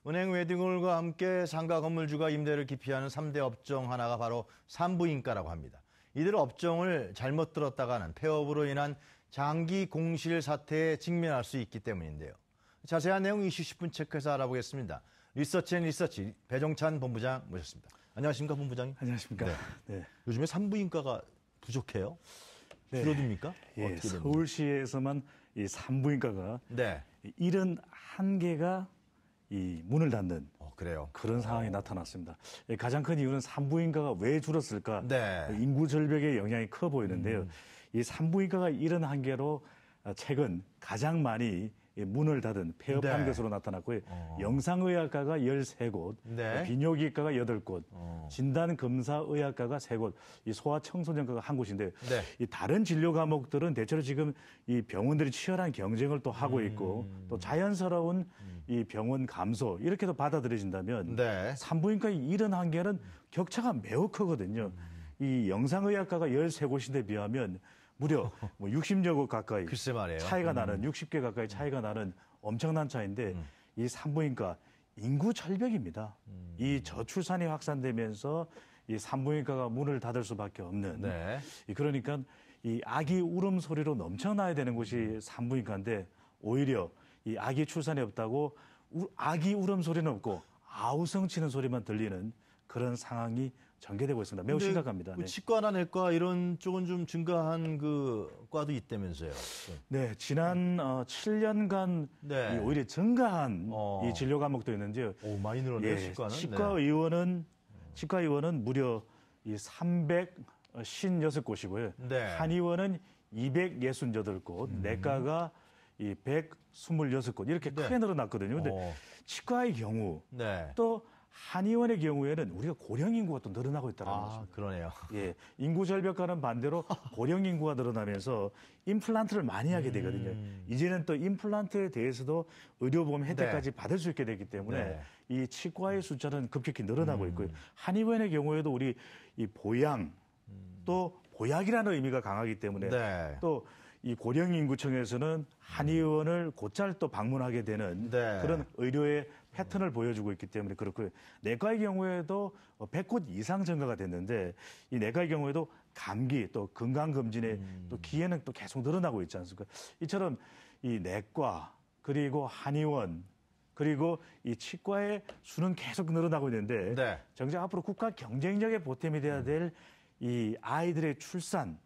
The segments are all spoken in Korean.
은행 웨딩홀과 함께 상가 건물주가 임대를 기피하는 3대 업종 하나가 바로 산부인과라고 합니다. 이들 업종을 잘못 들었다가는 폐업으로 인한 장기 공실 사태에 직면할 수 있기 때문인데요. 자세한 내용 이슈 10분 체크해서 알아보겠습니다. 리서치 배종찬 본부장 모셨습니다. 안녕하십니까, 본부장님? 안녕하십니까. 네. 네. 요즘에 산부인과가 부족해요? 네. 줄어듭니까? 예, 서울시에서만 이 산부인과가 네. 71개가 이 문을 닫는 그래요. 그런 상황이 나타났습니다. 가장 큰 이유는 산부인과가 왜 줄었을까? 네. 인구 절벽의 영향이 커 보이는데요. 이 산부인과가 71개로 최근 가장 많이 문을 닫은 폐업한 네. 것으로 나타났고요. 영상의학과가 13곳, 네. 비뇨기과가 8곳, 진단검사의학과가 3곳, 이 소아청소년과가 1곳인데요. 네. 이 다른 진료 과목들은 대체로 지금 이 병원들이 치열한 경쟁을 또 하고 있고 또 자연스러운 이 병원 감소 이렇게도 받아들여진다면 네. 산부인과의 71개는 격차가 매우 크거든요. 이 영상의학과가 13곳인데 비하면 무려 뭐 60여 곳 가까이 글쎄 말이에요. 차이가 나는 60개 가까이 차이가 나는 엄청난 차이인데 이 산부인과 인구 절벽입니다. 이 저출산이 확산되면서 이 산부인과가 문을 닫을 수밖에 없는 네. 그러니까 이 아기 울음소리로 넘쳐나야 되는 곳이 산부인과인데 오히려 이 아기 출산이 없다고 아기 울음소리는 없고 아우성 치는 소리만 들리는 그런 상황이 전개되고 있습니다. 매우 심각합니다. 그 네. 치과나 내과 이런 쪽은 좀 증가한 그 과도 있다면서요. 네, 지난 7년간 네. 이 오히려 증가한 이 진료 과목도 있는데요. 오, 많이 늘었네요, 예, 치과는. 치과 의원은 무려 이 356곳이고요. 네. 한의원은 268곳, 내과가 이 126곳 이렇게 네. 크게 늘어났거든요. 근데 치과의 경우 네. 또 한의원의 경우에는 우리가 고령 인구가 또 늘어나고 있다는 거죠. 그러네요. 예, 인구 절벽과는 반대로 고령 인구가 늘어나면서 임플란트를 많이 하게 되거든요. 이제는 또 임플란트에 대해서도 의료보험 혜택까지 네. 받을 수 있게 되기 때문에 네. 이 치과의 숫자는 급격히 늘어나고 있고요. 한의원의 경우에도 우리 이 보양 또 보약이라는 의미가 강하기 때문에 네. 또 이 고령인구청에서는 한의원을 곧잘 또 방문하게 되는 네. 그런 의료의 패턴을 보여주고 있기 때문에 그렇고요. 내과의 경우에도 100곳 이상 증가가 됐는데 이 내과의 경우에도 감기 또 건강검진에 또 기회는 또 계속 늘어나고 있지 않습니까? 이처럼 이 내과 그리고 한의원 그리고 이 치과의 수는 계속 늘어나고 있는데 네. 정작 앞으로 국가 경쟁력의 보탬이 돼야 될 이 아이들의 출산,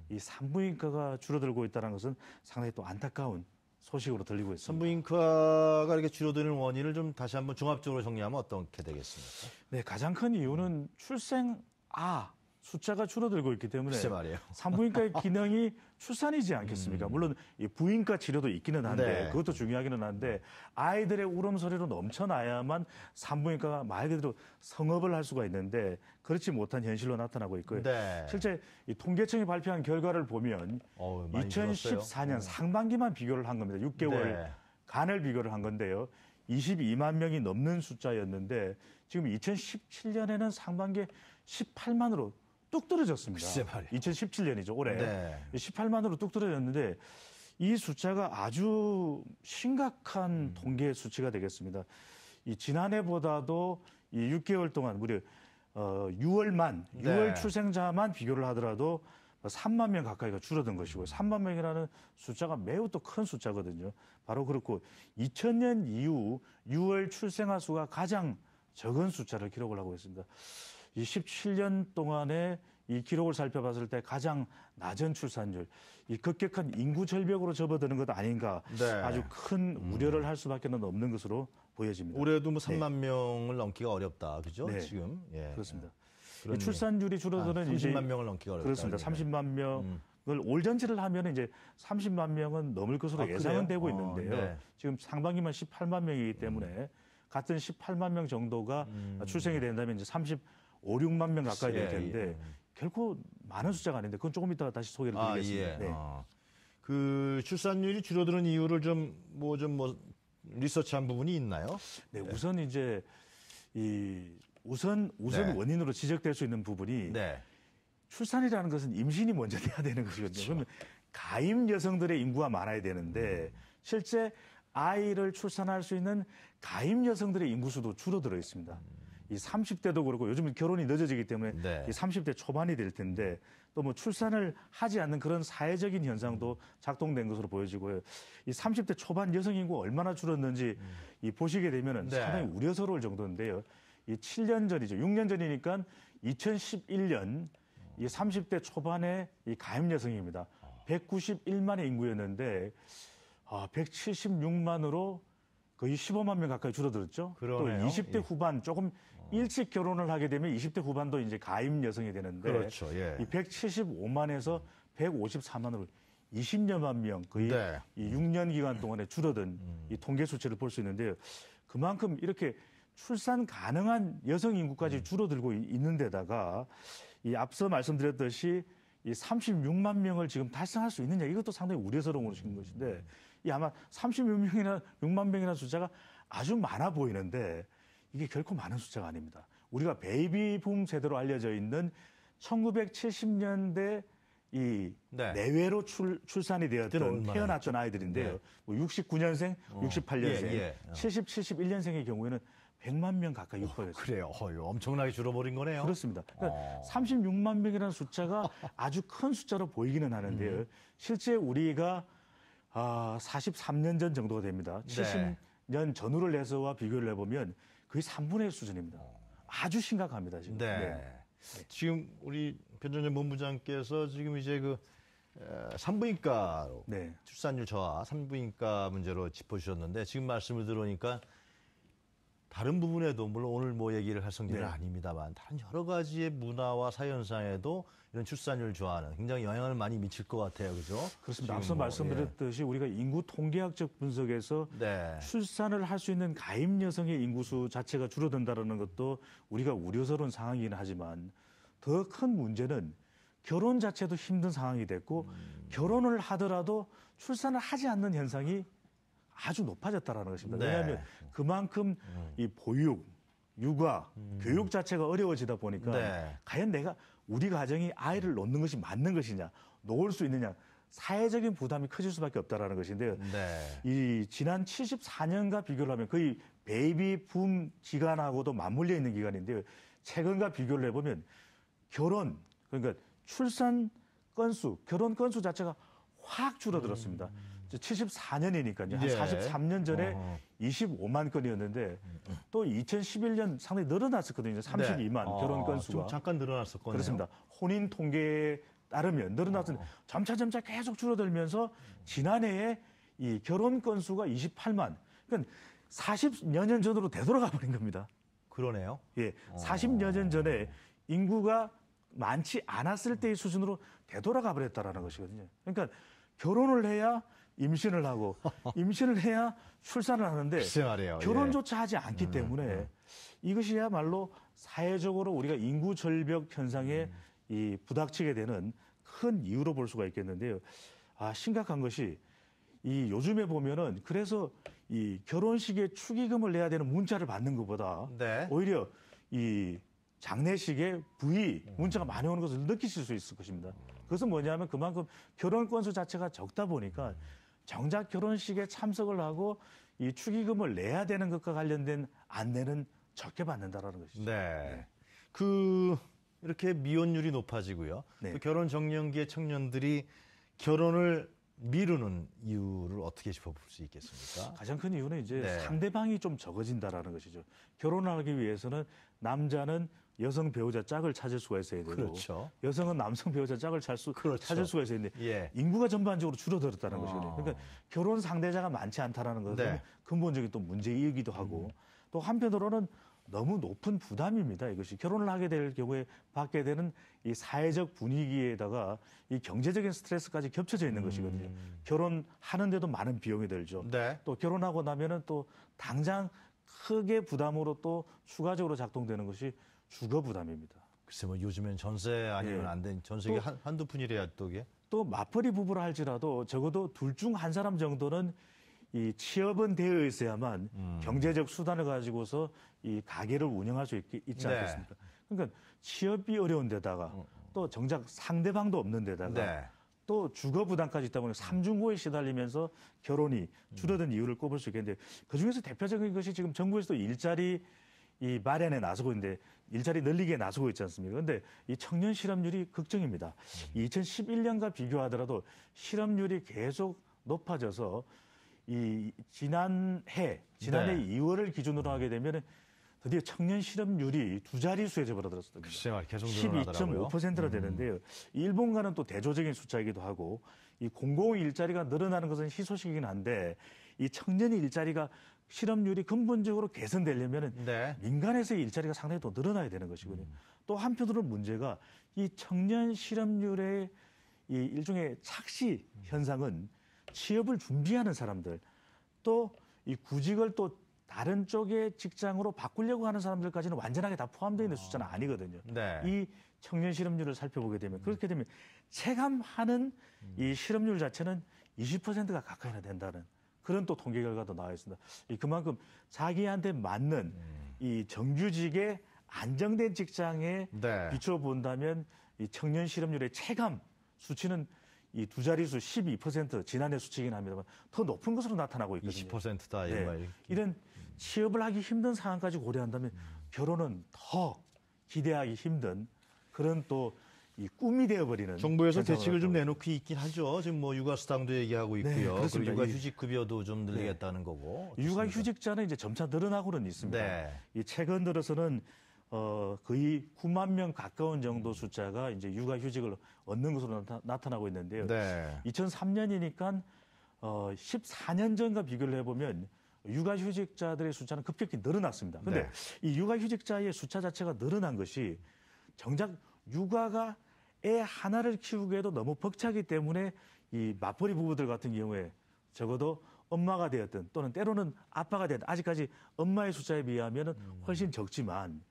이 산부인과가 줄어들고 있다는 것은 상당히 또 안타까운 소식으로 들리고 있습니다. 산부인과가 이렇게 줄어드는 원인을 좀 다시 한번 종합적으로 정리하면 어떻게 되겠습니까? 네, 가장 큰 이유는 숫자가 줄어들고 있기 때문에 글쎄 말이에요. 산부인과의 기능이 출산이지 않겠습니까? 물론 이 부인과 치료도 있기는 한데 네. 그것도 중요하기는 한데 아이들의 울음소리로 넘쳐나야만 산부인과가 말 그대로 성업을 할 수가 있는데 그렇지 못한 현실로 나타나고 있고요. 네. 실제 이 통계청이 발표한 결과를 보면 많이 2014년 상반기만 비교를 한 겁니다. 6개월 네. 간을 비교를 한 건데요. 22만 명이 넘는 숫자였는데 지금 2017년에는 상반기에 18만으로 뚝 떨어졌습니다. 글쎄 말이에요. 2017년이죠, 올해. 네. 18만으로 뚝 떨어졌는데 이 숫자가 아주 심각한 통계 수치가 되겠습니다. 이 지난해보다도 이 6개월 동안 무려 6월 출생자만 비교를 하더라도 3만 명 가까이가 줄어든 것이고 3만 명이라는 숫자가 매우 또 큰 숫자거든요. 바로 그렇고 2000년 이후 6월 출생아 수가 가장 적은 숫자를 기록을 하고 있습니다. 이 17년 동안의 이 기록을 살펴봤을 때 가장 낮은 출산율, 이 급격한 인구 절벽으로 접어드는 것 아닌가 네. 아주 큰 우려를 할 수밖에 없는 것으로 보여집니다. 올해도 뭐 3만 명을 넘기가 어렵다, 그죠? 네. 지금. 예. 그렇습니다. 이 출산율이 줄어드는 30만 명을 넘기가 어렵다. 그렇습니다. 30만 명을 올 전체를 하면 이제 30만 명은 넘을 것으로 예상은 되고 있는데요. 네. 지금 상반기만 18만 명이기 때문에 같은 18만 명 정도가 출생이 된다면 이제 35, 6만 명 가까이 될 텐데 결코 많은 숫자가 아닌데 그건 조금 이따가 다시 소개를 드리겠습니다. 예. 네. 그 출산율이 줄어드는 이유를 좀 리서치한 부분이 있나요? 네, 우선 이제 우선 네. 원인으로 지적될 수 있는 부분이 네. 출산이라는 것은 임신이 먼저 돼야 되는 것이거든요. 그렇죠. 그러면 가임 여성들의 인구가 많아야 되는데 실제 아이를 출산할 수 있는 가임 여성들의 인구수도 줄어들어 있습니다. 이 30대도 그렇고 요즘은 결혼이 늦어지기 때문에 네. 이 30대 초반이 될 텐데 또 뭐 출산을 하지 않는 그런 사회적인 현상도 작동된 것으로 보여지고요. 이 30대 초반 여성 인구가 얼마나 줄었는지 이 보시게 되면은 네. 상당히 우려스러울 정도인데요. 이 7년 전이죠. 6년 전이니까 2011년 이 30대 초반의 이 가임 여성입니다. 191만의 인구였는데 176만으로 거의 15만 명 가까이 줄어들었죠. 그러네요. 또 20대 후반 조금 일찍 결혼을 하게 되면 20대 후반도 이제 가임 여성이 되는데 그렇죠. 예. 이 175만에서 154만으로 20여만 명 거의 네. 이 6년 기간 동안에 줄어든 이 통계 수치를 볼 수 있는데요. 그만큼 이렇게 출산 가능한 여성 인구까지 줄어들고 있는 데다가 이 앞서 말씀드렸듯이 이 36만 명을 지금 달성할 수 있느냐 이것도 상당히 우려스러운 것인데 이 아마 36명이나 6만 명이라는 숫자가 아주 많아 보이는데 이게 결코 많은 숫자가 아닙니다. 우리가 베이비붐 세대로 알려져 있는 1970년대 이 네. 내외로 출산이 되었던 얼마나 태어났던 아이들인데요. 뭐 69년생, 68년생, 예. 70, 71년생의 경우에는 100만 명 가까이 육박했습니다. 그래요. 이거 엄청나게 줄어버린 거네요. 그렇습니다. 그러니까 36만 명이라는 숫자가 아주 큰 숫자로 보이기는 하는데요. 실제 우리가 43년 전 정도가 됩니다. 70년 전후를 해서와 비교를 해보면 거의 3분의 1 수준입니다. 아주 심각합니다, 지금. 네. 지금 우리 변정현 본부장께서 지금 이제 그 산부인과로 네. 출산율 저하 산부인과 문제로 짚어주셨는데 지금 말씀을 들으니까 다른 부분에도 물론 오늘 뭐 얘기를 할 성질은 네. 아닙니다만 다른 여러 가지의 문화와 사회현상에도 이런 출산율 저하는 굉장히 영향을 많이 미칠 것 같아요. 그죠? 그렇습니다. 지금 앞서 뭐, 말씀드렸듯이 우리가 인구 통계학적 분석에서 네. 출산을 할 수 있는 가임 여성의 인구수 자체가 줄어든다는 것도 우리가 우려스러운 상황이긴 하지만 더 큰 문제는 결혼 자체도 힘든 상황이 됐고 결혼을 하더라도 출산을 하지 않는 현상이 아주 높아졌다라는 것입니다. 네. 왜냐하면 그만큼 이 보육, 육아, 교육 자체가 어려워지다 보니까 네. 과연 우리 가정이 아이를 놓는 것이 맞는 것이냐, 놓을 수 있느냐, 사회적인 부담이 커질 수밖에 없다라는 것인데요. 네. 이 지난 74년과 비교를 하면 거의 베이비 붐 기간하고도 맞물려 있는 기간인데요. 최근과 비교를 해보면 결혼, 그러니까 출산 건수, 결혼 건수 자체가 확 줄어들었습니다. 74년이니까요. 예. 한 43년 전에 25만 건이었는데 또 2011년 상당히 늘어났었거든요. 32만 결혼 건수가. 좀 잠깐 늘어났었거든요. 그렇습니다. 혼인 통계에 따르면 늘어났는데 점차 계속 줄어들면서 지난해에 이 결혼 건수가 28만. 그러니까 40여 년 전으로 되돌아가 버린 겁니다. 그러네요. 예, 40여 년 전에 인구가 많지 않았을 때의 수준으로 되돌아가 버렸다라는 것이거든요. 그러니까 결혼을 해야 임신을 하고 임신을 해야 출산을 하는데 글쎄 말이에요. 결혼조차 하지 않기 때문에 이것이야말로 사회적으로 우리가 인구 절벽 현상에 이 부닥치게 되는 큰 이유로 볼 수가 있겠는데요. 심각한 것이 이 요즘에 보면은 그래서 이 결혼식에 축의금을 내야 되는 문자를 받는 것보다 네. 오히려 이 장례식에 부의 문자가 많이 오는 것을 느끼실 수 있을 것입니다. 그것은 뭐냐면 그만큼 결혼 건수 자체가 적다 보니까 정작 결혼식에 참석을 하고 이 축의금을 내야 되는 것과 관련된 안내는 적게 받는다라는 것이죠. 네. 이렇게 미혼율이 높아지고요. 네. 또 결혼 정년기의 청년들이 결혼을 미루는 이유를 어떻게 짚어볼 수 있겠습니까? 가장 큰 이유는 이제 네. 상대방이 좀 적어진다라는 것이죠. 결혼하기 위해서는 남자는 여성 배우자 짝을 찾을 수가 있어야 되고 그렇죠. 여성은 남성 배우자 짝을 그렇죠. 찾을 수가 있어야 되는데 예. 인구가 전반적으로 줄어들었다는 것이거든요. 그러니까 결혼 상대자가 많지 않다라는 것은 네. 근본적인 또 문제이기도 하고 또 한편으로는 너무 높은 부담입니다. 이것이 결혼을 하게 될 경우에 받게 되는 이 사회적 분위기에다가 이 경제적인 스트레스까지 겹쳐져 있는 것이거든요. 결혼하는데도 많은 비용이 들죠. 네. 또 결혼하고 나면은 또 당장 크게 부담으로 또 추가적으로 작동되는 것이 주거 부담입니다. 글쎄 뭐 요즘엔 전세 아니면 예. 안 된 전세가 또- 한두 푼이래야 또 이게. 또 맞벌이 부부라 할지라도 적어도 둘 중 한 사람 정도는 이 취업은 되어 있어야만 경제적 수단을 가지고서 이 가게를 운영할 수 있지 네. 않겠습니까? 그러니까 취업이 어려운 데다가 또 정작 상대방도 없는 데다가 네. 또 주거 부담까지 있다 보니 삼중고에 시달리면서 결혼이 줄어든 이유를 꼽을 수 있겠는데 그중에서 대표적인 것이 지금 정부에서도 일자리 이 마련에 나서고 있는데 일자리 늘리기에 나서고 있지 않습니까? 그런데 이 청년 실업률이 걱정입니다. 2011년과 비교하더라도 실업률이 계속 높아져서 이 지난해 2월을 기준으로 하게 되면 드디어 청년 실업률이 두 자릿수에 접어들었습니다. 글쎄 말 계속 늘어나더라고요. 12.5%나 되는데요. 일본과는 또 대조적인 숫자이기도 하고 이 공공 일자리가 늘어나는 것은 희소식이긴 한데 이 청년 일자리가 실업률이 근본적으로 개선되려면 네. 민간에서의 일자리가 상당히 더 늘어나야 되는 것이거든요. 또 한편으로는 문제가 이 청년 실업률의 이 일종의 착시 현상은 취업을 준비하는 사람들 또 이 구직을 또 다른 쪽의 직장으로 바꾸려고 하는 사람들까지는 완전하게 다 포함되어 있는 숫자는 아니거든요. 네. 이 청년 실업률을 살펴보게 되면 그렇게 되면 체감하는 이 실업률 자체는 20%가 가까이나 된다는 그런 또 통계 결과도 나와 있습니다. 그만큼 자기한테 맞는 이 정규직의 안정된 직장에 네. 비춰본다면 이 청년 실업률의 체감 수치는 이 두 자릿수 12% 지난해 수치이긴 합니다만 더 높은 것으로 나타나고 있거든요. 20%다 네. 정말. 이런 취업을 하기 힘든 상황까지 고려한다면 결혼은 더 기대하기 힘든 그런 또 이 꿈이 되어버리는 정부에서 현상으로 대책을 좀 나타나고 내놓고 있긴 하죠. 지금 뭐 육아수당도 얘기하고 있고요. 그리고 그렇습니다. 육아휴직 급여도 좀 늘리겠다는 거고. 육아휴직자는 이제 점차 늘어나고는 있습니다. 네. 이 최근 들어서는 거의 9만 명 가까운 정도 숫자가 이제 육아휴직을 얻는 것으로 나타나고 있는데요. 네. 2003년이니까 14년 전과 비교를 해보면 육아휴직자들의 숫자는 급격히 늘어났습니다. 그런데 네. 이 육아휴직자의 숫자 자체가 늘어난 것이 정작 육아가 애 하나를 키우기에도 너무 벅차기 때문에 이 맞벌이 부부들 같은 경우에 적어도 엄마가 되었든 또는 때로는 아빠가 되었든 아직까지 엄마의 숫자에 비하면 훨씬 적지만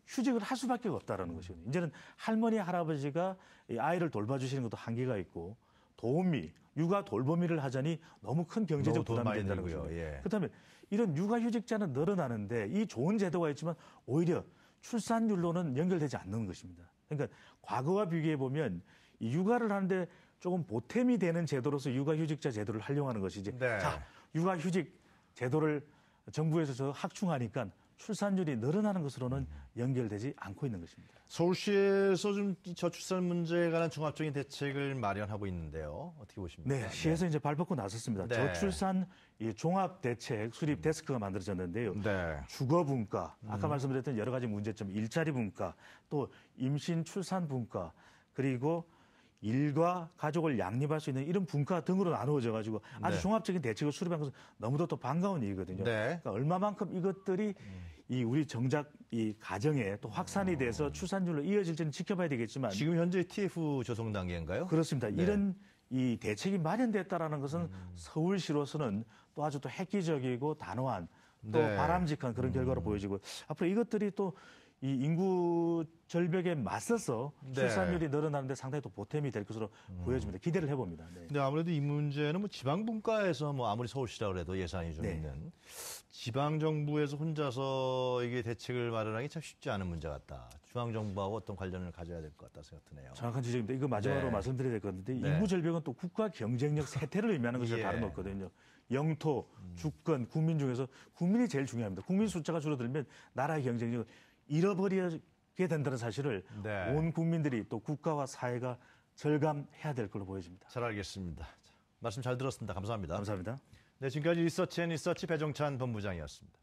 휴직을 할 수밖에 없다라는 것이거든요. 이제는 할머니, 할아버지가 이 아이를 돌봐주시는 것도 한계가 있고 도우미, 육아 돌보미를 하자니 너무 큰 경제적 너무 돈 부담이 많이 된다는 들고요. 것이죠. 예. 그렇다면 이런 육아휴직자는 늘어나는데 이 좋은 제도가 있지만 오히려 출산율로는 연결되지 않는 것입니다. 그러니까 과거와 비교해 보면 이 육아를 하는데 조금 보탬이 되는 제도로서 육아휴직자 제도를 활용하는 것이지. 네. 자, 육아휴직 제도를 정부에서 확충하니까 출산율이 늘어나는 것으로는 연결되지 않고 있는 것입니다. 서울시에서 좀 저출산 문제에 관한 종합적인 대책을 마련하고 있는데요. 어떻게 보십니까? 네, 시에서 이제 발벗고 나섰습니다. 네. 저출산 이 종합대책 수립 데스크가 만들어졌는데요. 네. 주거 분과, 아까 말씀드렸던 여러 가지 문제점, 일자리 분과, 또 임신 출산 분과, 그리고 일과 가족을 양립할 수 있는 이런 분과 등으로 나누어져 가지고 아주 네. 종합적인 대책을 수립한 것은 너무도 또 반가운 일이거든요. 네. 그러니까 얼마만큼 이것들이 이 우리 정작 이 가정에 또 확산이 돼서 출산율로 이어질지는 지켜봐야 되겠지만 지금 현재 TF 조성 단계인가요? 그렇습니다. 네. 이런 이 대책이 마련됐다라는 것은 서울시로서는 또 아주 또 획기적이고 단호한 또 네. 바람직한 그런 결과로 보여지고 앞으로 이것들이 또 이 인구 절벽에 맞서서 네. 출산율이 늘어나는데 상당히 또 보탬이 될 것으로 보여집니다. 기대를 해봅니다. 네. 근데 아무래도 이 문제는 뭐 지방 분과에서 뭐 아무리 서울시라 그래도 예산이 좀 네. 있는 지방 정부에서 혼자서 이게 대책을 마련하기 참 쉽지 않은 문제 같다. 중앙 정부하고 어떤 관련을 가져야 될 것 같다 생각 드네요. 정확한 지적입니다. 이거 마지막으로 네. 말씀드려야 될 건데 네. 인구 절벽은 또 국가 경쟁력 세태를 의미하는 것이 예. 다름없거든요. 영토, 주권, 국민 중에서 국민이 제일 중요합니다. 국민 숫자가 줄어들면 나라의 경쟁력을 잃어버리게 된다는 사실을 네. 온 국민들이 또 국가와 사회가 절감해야 될 걸로 보여집니다. 잘 알겠습니다. 자, 말씀 잘 들었습니다. 감사합니다. 감사합니다. 네, 지금까지 리서치 앤 리서치 배종찬 본부장이었습니다.